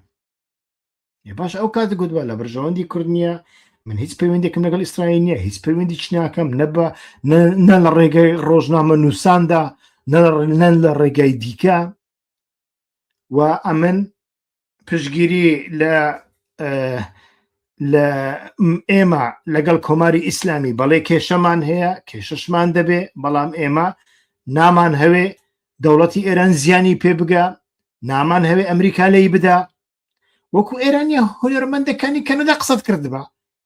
S1: باش ئەو کات گوتوە لە بەرژەوەندی کورد نییە من هیچ پەیوەندێکم لەگەڵ ئیسرائیل نییە هیچ پەیوەندی چناکەم نە لە ڕێگەی ڕۆژنامە نووساندا نە لە ڕێگای دیکە و ئەمن پشگیری لە ئێمە لەگەڵ کۆماری ئیسلامی بەڵێ کێشەمان هەیە کێشەشمان دەبێ بەڵام ئێمە نامان هەوێ دەوڵەتی ئێران زیانی پێ بگە نامان هەوێ ئەمریکا لی بدا وەکو ئێرانیە هونەرمەندەکانی کەنەدا قسەت کردبە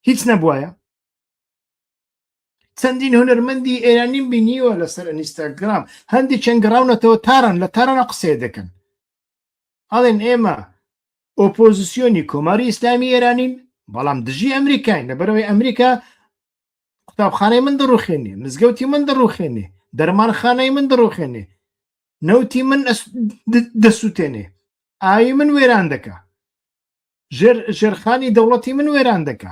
S1: هیچ نەبووایە چەندین هونەرمەندی ئێرانیم بینیوە لەسەر ئینستاگرام هەندی چەنگەڕاونەتەوە تاران لە تارانە قسێ دەکەن ئەڵێن ئێمە ئۆپۆزیسیۆنی کۆماری ئیسلامی ئێرانین بەڵام دژی ئەمریکاین لەبەرەوەی ئەمریکا قوتابخانەی من دەڕوخێنێ مزگەوتی من دەڕوخێنێ دەرمانخانەی من دەڕوخێنێ نەوتی من دەسووتێنێ ئاوی من وێران دەکە ژێرخانی دەوڵەتی من وێران دەکە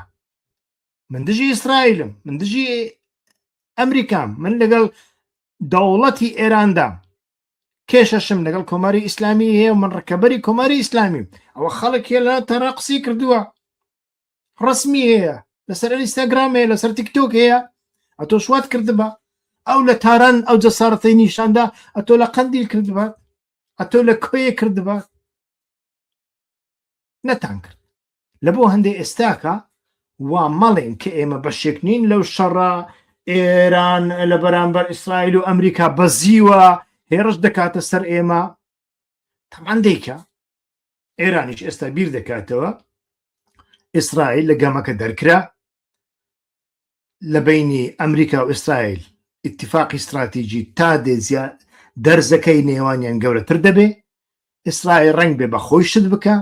S1: من دژی ئیسرائیلم من دژی ئەمریکام من لەگەڵ دەوڵەتی ئێراندا کێشەشم لەگەڵ کۆماری ئیسلامی هەیە و من ڕکەبەری کۆماری ئیسلامی ئەوە خەڵک هەیە لە تەرا قسەی کردووە ڕسمی هەیە لەسەر ئینستاگرام هەیە لەسەر تیکتۆک هەیە ئەتۆ شوات کردبە ئەو لە تاران ئەو جەسارەتەی نیشاندا ئەتۆ لە قەندیل کردبە ئەتۆ لە کوێیە کردبە نەتان کرد لە بۆ هەندێک ئێستاکە وا مەڵێن کە ئێمە بەشێک نین لەو شەڕە ئێران لە بەرامبەر ئیسرائیل و ئەمریکا بەزیوە هێرش دەکاتە سەر ئێمە تەمان دیکە ئێرانیش ئێستا بیر دەکاتەوە ئیسرائیل لە گەمەکە دەرکرا لە بینی ئەمریکا و ئیسرائیل ئیتیفاقی استراتیژی تا دێزیە دەرزەکەی نێوانیان گەورەتر دەبێ ئیسرائیل ڕنگ بێ بە خۆی شت بکە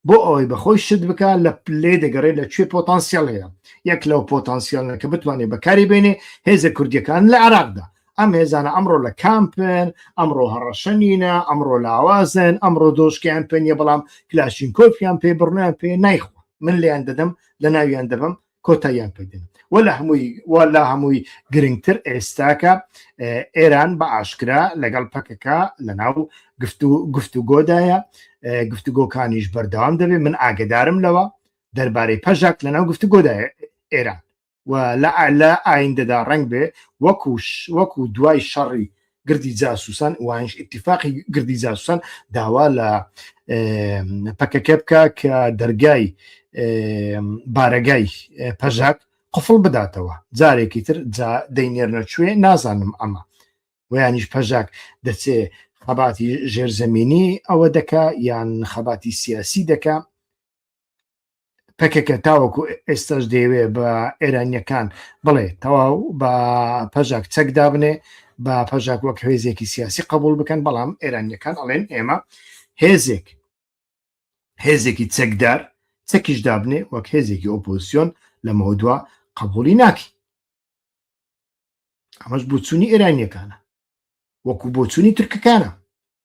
S1: بۆ ئەوەی بەخۆی شت بکە لە پلێ دەگەڕێت لە کوێ پۆتانسیال هەیە یەک لەو پۆتانسیالە کە بتوانێت بەکاری بێنێ هێزە کوردیەکان لە عێراقدا ئەم هێزانە ئەمڕۆ لە کامپن ئەمڕۆ هەڕەشەنینە ئەمڕۆ لاوازن ئەمڕۆ دۆشکیان پێنیە بەڵام کلاشین کۆفیان پێ بڕنیان پێ نایخوا من لێیان دەدەم لە ناویان دەبم کۆتاییان پێدەن وەلا هەمووی گرنگتر ئێستاکە ئێران بە ئاشکرا لەگەڵ پەکەکە لە ناو گفتوگۆدایە گفتوگۆکانیش بەردەوام دەبێت من ئاگدارم لەوە دەربارەی پەژاک لە ناو گفتوگۆدایە ئێران و لە ئایندەدا ڕنگ بێ وەکو دوای شەڕی گردی جاسوسان وانش اتفاقی گردی جاسوسان داوا لە پەکەکە بکە کە دەرگای بارەگای پەژاک قفڵ بداتەوە جارێکی تر دەینێرنە کوێ نازانم ئەمە ویانیش پەژاک دەچێ خەباتی ژێرزەمینی ئەوە دەکا یان خەباتی سیاسی دەکا پەکێکە تاوەکو ئێستاش دەیەوێ بە ئێرانیەکان بڵێ تەواو بە پەژاک چەکدا بنێ بە پەژاک وەک هێزێکی سیاسی قبول بکەن بەڵام ئێرانیەکان ئەڵێن ئێمە هێزێکی چەکدار چەکیش دابنێ وەک هێزێکی ئۆپۆزیسیۆن لە مەودووە قبولی ناکی ئەمەش بۆچوونی ئێرانیەکانە وەکو بۆچوونی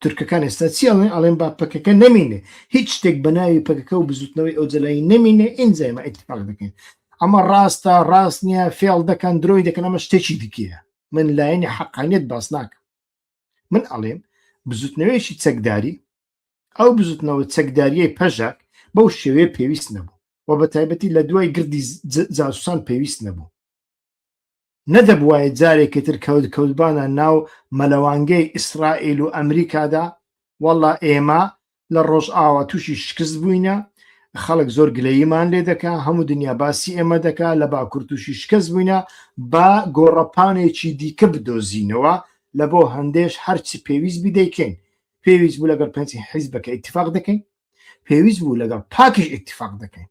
S1: تورکەکان ئێستا چی ئەڵێن با پەکەکە نەمینێ هیچ شتێک بەناوی پەکەکە و بزوتنەوەی ئەو جەلایی نەمینێ ئینجایمە ئیتفاق دەکەین ئەمە ڕاستە ڕاست نییە فێڵ دەکەن درۆی دەکەن ئەمە شتێکی دیکەیە من لایەنی حەقانیەت باس ناکەم من ئەڵێم بزوتنەوەیشی چەکداری ئەو بزوتنەوە چەکداریەی پەژاک بەو شێوەیە پێویست نەبوو و بە تایبەتی لە دوای گردی جاسوسان پێویست نەبوو نەدەبوایە جارێکی تر کەوتبانە ناو مەلەوانگەی ئیسرائیل و ئەمریکادا وەڵا ئێمە لە ڕۆژئاوا تووشی شکست بووینە خەڵک زۆر گلەییمان لێ دەکا هەموو دنیا باسی ئێمە دەکا لە باکوور تووشی شکست بووینە با گۆڕەپانێکی دیکە بدۆزینەوە لە بۆ هەندێش هەرچی پێویست بیدەیکەین پێویست بوو لەگەڵ پەنجی حیزبەکە ئیتفاق دەکەین پێویست بوو لەگەڵ پاکیش ئیتفاق دەکەین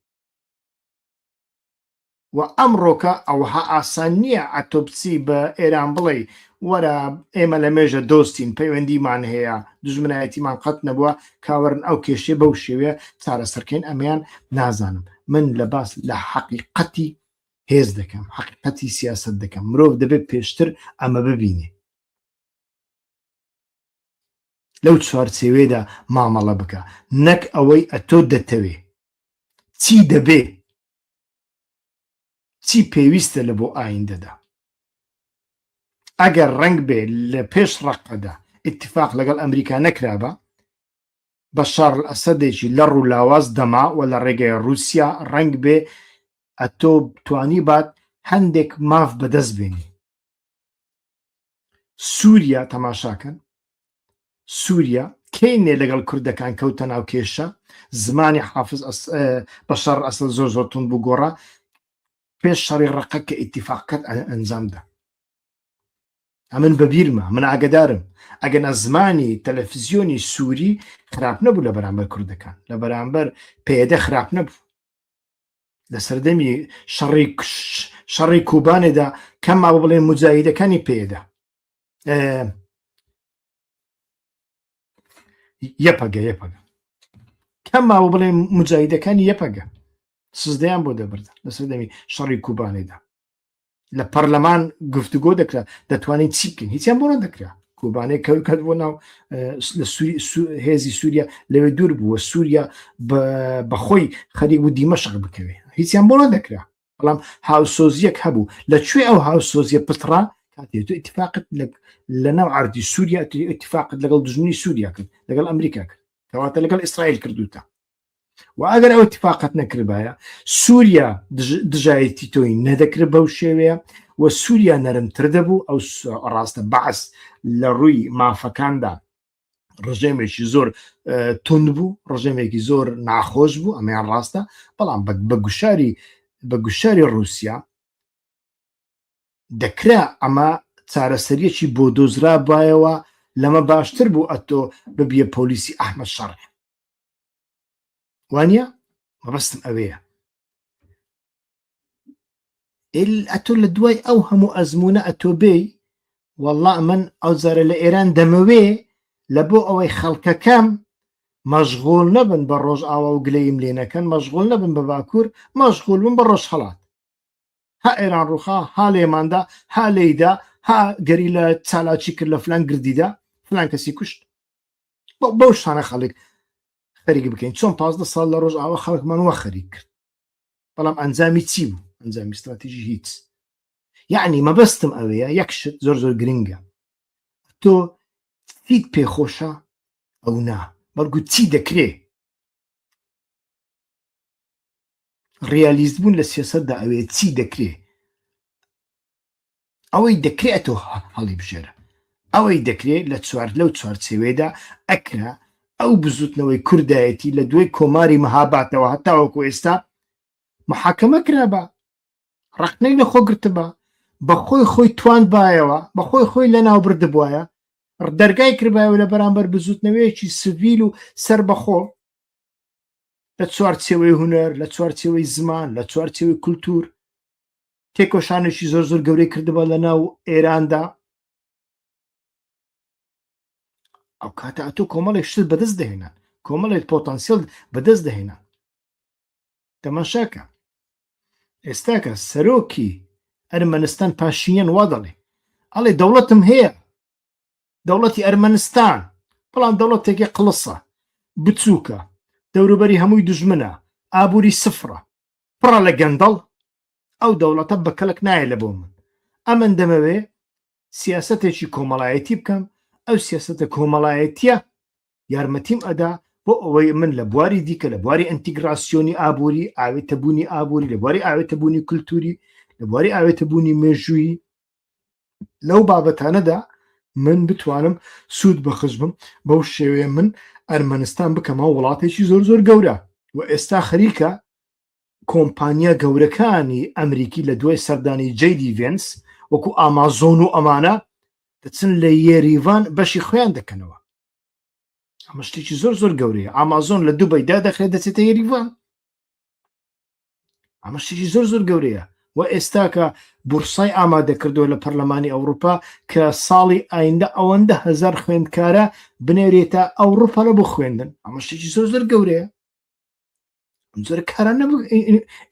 S1: و ئەمڕۆکە ئەوها ئاسان نییە ئەتۆ بچی بە ئێران بڵێ وەرە ئێمە لە مێژە دۆستین پەیوەندیمان هەیە دوژمنایەتیمان قەت نەبووە کاوەرن ئەو کێشێ بەو شێوەیە چارەسەرکەین ئەمەیان نازانم من لە باس لە حەقیقەتی هێز دەکەم حەقیقەتی سیاست دەکەم مرۆڤ دەبێت پێشتر ئەمە ببینێ لەو چوارچێوێدا مامەڵە بکە نەک ئەوەی ئەتۆ دەتەوێ چی دەبێ چی پێویستە لە بۆ ئایندەدا ئەگەر ڕەنگ بێ لە پێش ڕقەدا ئیتفاق لەگەڵ ئەمریکا نەکرابە بە شەڕ ئەسەدێکی لە ڕوو لاواز دەما و لە ڕێگەی رووسیا ڕەنگ بێ ئەتۆ توانی بات هەندێک ماف بەدەست بێنی سووریا تەماشاکەن سووریا کەینێ لەگەڵ کوردەکان کەوتە ناو کێشە زمانی حافز بە شەڕ ئەسەد زۆر زۆرتون بوو گۆڕە پێش شەڕی ڕقە کە ئیتیفاقەت ئەنجامدا ئەمن بەبیرمە من ئاگدارم ئەگەنە زمانی تەلەڤیزیۆنی سووری خراپ نەبوو لە بەرامبەر کوردەکان لە بەرامبەر پێدە خراپ نەبوو لە سەردەمی شەڕی کوبانێدا کەم ما بڵێن موجاهیدەکانی پێدە یەپەگە کەم ما بڵێن موجاهیدەکانی یەپەگە سزدەیان بۆ دەبرد لە سەردەمی شەڕی کوبانێدا لە پەرلەمان گفتوگۆ دەکرا دەتوانین چی بکەین هیچیان بۆ نەدەکرا کوبانەی کەوت بۆ ناو هێزی سووریا لەوێ دوور بووە سووریا بەخۆی خەریک و دیمەشق بکەوێ هیچیان بۆ نەدەکرا بەڵام هاوسۆزیەک هەبوو لەکوێ ئەو هاوسۆزیە پترا کاتێت ئیتفاقت لە ناو عەردی سووریا ئیتفاقت لەگەڵ دژمنی سووریا کرد لەگەڵ ئەمریکا کرد کەواتە لەگەڵ ئیسرائیل کردوتە و ئەگەر ئەو اتفاقت نەکردایە سووریا دژایەتی تۆی نەدەکرد بەو شێوەیە و سووریا نەرمتر دەبوو ئەو ڕاستە بەعس لە ڕووی مافەکاندا ڕژێمێکی زۆر تند بوو ڕژێمێکی زۆر ناخۆش بوو ئەمەیان ڕاستە بەڵام بە گوشاری رووسیا دەکرا ئەمە چارەسەریەکی بۆ دۆزرا بایەوە لەمە باشتر بوو ئەتۆ ببیە پۆلیسی ئەحمەد شەڕێ وانە مەبەستم ئەوەیە ئەتۆ لە دوای ئەو هەموو ئەزمونە ئەتۆ بێ وەڵڵا من ئەو جارە لە ئێران دەمەوێ لە بۆ ئەوەی خەڵکەکەم مەشغوڵ نەبن بە ڕۆژ ئاوا و گلەیم لێ نەکەن مەشغوڵ نەبن بە باکوور مەشغوڵ بن بە ڕۆژ هەڵات ها ئێران ڕووخا ها لێماندا ها لێیدا ها گەری لە چالاکی کرد لە فلان گردیدا فلان کەسی کوشت بەو شانە خەڵک خەریک بکەین چۆن 15 ساڵ لە ڕۆژ ئاوا خەڵکمان وە خەریک کرد بەڵام ئەنجامی چی بوو ئەنجامی استراتیژی هیچ یعنی مەبەستم ئەوەیە یەک شت زۆر زۆر گرنگە تۆ چیت پێخۆشە ئەو نا بەڵکو چی دەکرێ ڕیالیست بوون لە سیاسەتدا ئەوەیە چی دەکرێ ئەوەی دەکرێتەوە هەڵی بژێرە ئەوەی دەکرێت لەو چوارچێوێدا ئەکرا ئەو بزوتنەوەی کوردایەتی لە دوای کۆماری مەهاباتەوە هەتاوەکو ئێستا محاکەمە کرابە ڕقنەی لە خۆ گرتبە بە خۆی توان بایەوە بە خۆی لە ناو بردبووایە دەرگای کردبایەوە لە بەرامبەر بزوتنەوەیەکی سڤیل و سەر بەخۆ لە چوارچێوەی هوەر لە چوارچێوەی زمان لە چوارچێوەی کولتور تێکۆشانێکی زۆر گەورەی کردبە لە ناو ئێراندا ئەو کاتە ئەتۆ کۆمەڵێک شت بەدەست دەهێنان کۆمەڵێک پۆتەنسیۆل بەدەست دەهێنان تەماشاکە ئێستاکە سەرۆکی ئەرمەنستان پاشینیان وا دەڵێ ئەڵێ دەوڵەتم هەیە دەوڵەتی ئەرمەنستان بەڵام دەوڵەتێکی قڵسە بچووکە دەوروبەری هەمووی دژمنە ئابووری سفرە پڕە لە گەندەڵ ئەو دەوڵەتە بەکەلک نایە لە بۆ من ئەمن دەمەوێ سیاسەتێکی کۆمەڵایەتی بکەم ئەو سیاسەتە کۆمەڵایەتیە یارمەتیم ئەدا بۆ ئەوەی من لە بواری دیکە لە بواری ئەنتیگراسیۆنی ئابووری ئاوێتەبوونی ئابووری لە بواری ئاوێتەبوونی کولتوری لە بواری ئاوێتەبوونی مێژووی لەو بابەتانەدا من بتوانم سوود بەخش بم بەو شێوەیە من ئەرمەنستان بکەمەوە وڵاتێکی زۆر گەورە و ئێستا خەریکە کۆمپانیا گەورەکانی ئەمریکی لە دوای سەردانی جەیدی ڤێنس وەکو ئامازۆن و ئەمانە دەچن لە یێریڤان بەشی خۆیان دەکەنەوە ئەمە شتێکی زۆر گەورەیە ئامازۆن لە دووبەیدا دەخرێت دەچێتە یێریڤان ئەمە شتێکی زۆر گەورەیە و ئێستاکە بورسای ئامادەکردووە لە پەرلەمانی ئەوروپا کە ساڵی ئایندە ئەوەندە هەزار خوێندکارە بنێرێتە ئەوروپا لە بۆ خوێندن ئەمە شتێکی زۆر گەورەیە زۆر کارانە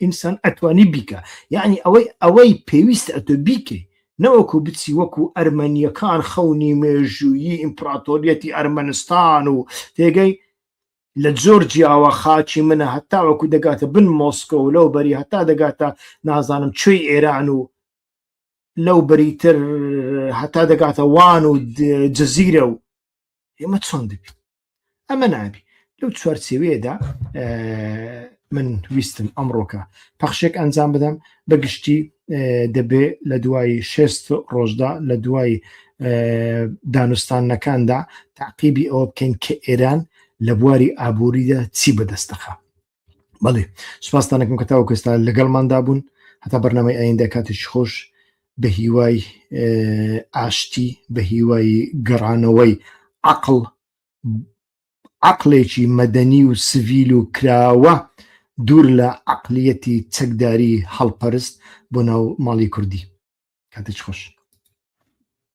S1: ئینسان ئەتوانی بیکە یعنی ئەوەی پێویستە ئەتۆ بیکەی نەوەکو بچی وەکو ئەرمەنیەکان خەونی مێژوویی ئیمپراتۆریەتی ئەرمەنستان و تێگەی لە جۆرجیاوە خاچی منە هەتا وەکو دەگاتە بن مۆسکۆ و لەو بەری هەتا دەگاتە نازانم کوێی ئێران و لەو بەریتر هەتا دەگاتە وان و جەزیرە و ئێمە چۆن دەبی ئەمە نابی لەو چوارچێوەیەدا من ویستم ئەمڕۆکە پەخشێک ئەنجام بدەم بەگشتی دەبێ لە دوای 6 ڕۆژدا لە دوای دانوستانەکاندا تاقیبی ئەوە بکەین کە ئێران لە بواری ئابووریدا چی بەدەستەخە بەڵێ سوپاسدانەکەم کە تاوە کەستا لەگەڵماندا بوون هەتا بەرنامەی ئایندە کاتێکی خۆش بە هیوای ئاشتی بە هیوای گەڕانەوەی عقلێکی مەدەنی و سڤیل و کراوە دوور لە عقلیەتی چەکداری هەڵپەرست بۆ ناو ماڵی کوردی کاتێکی خۆش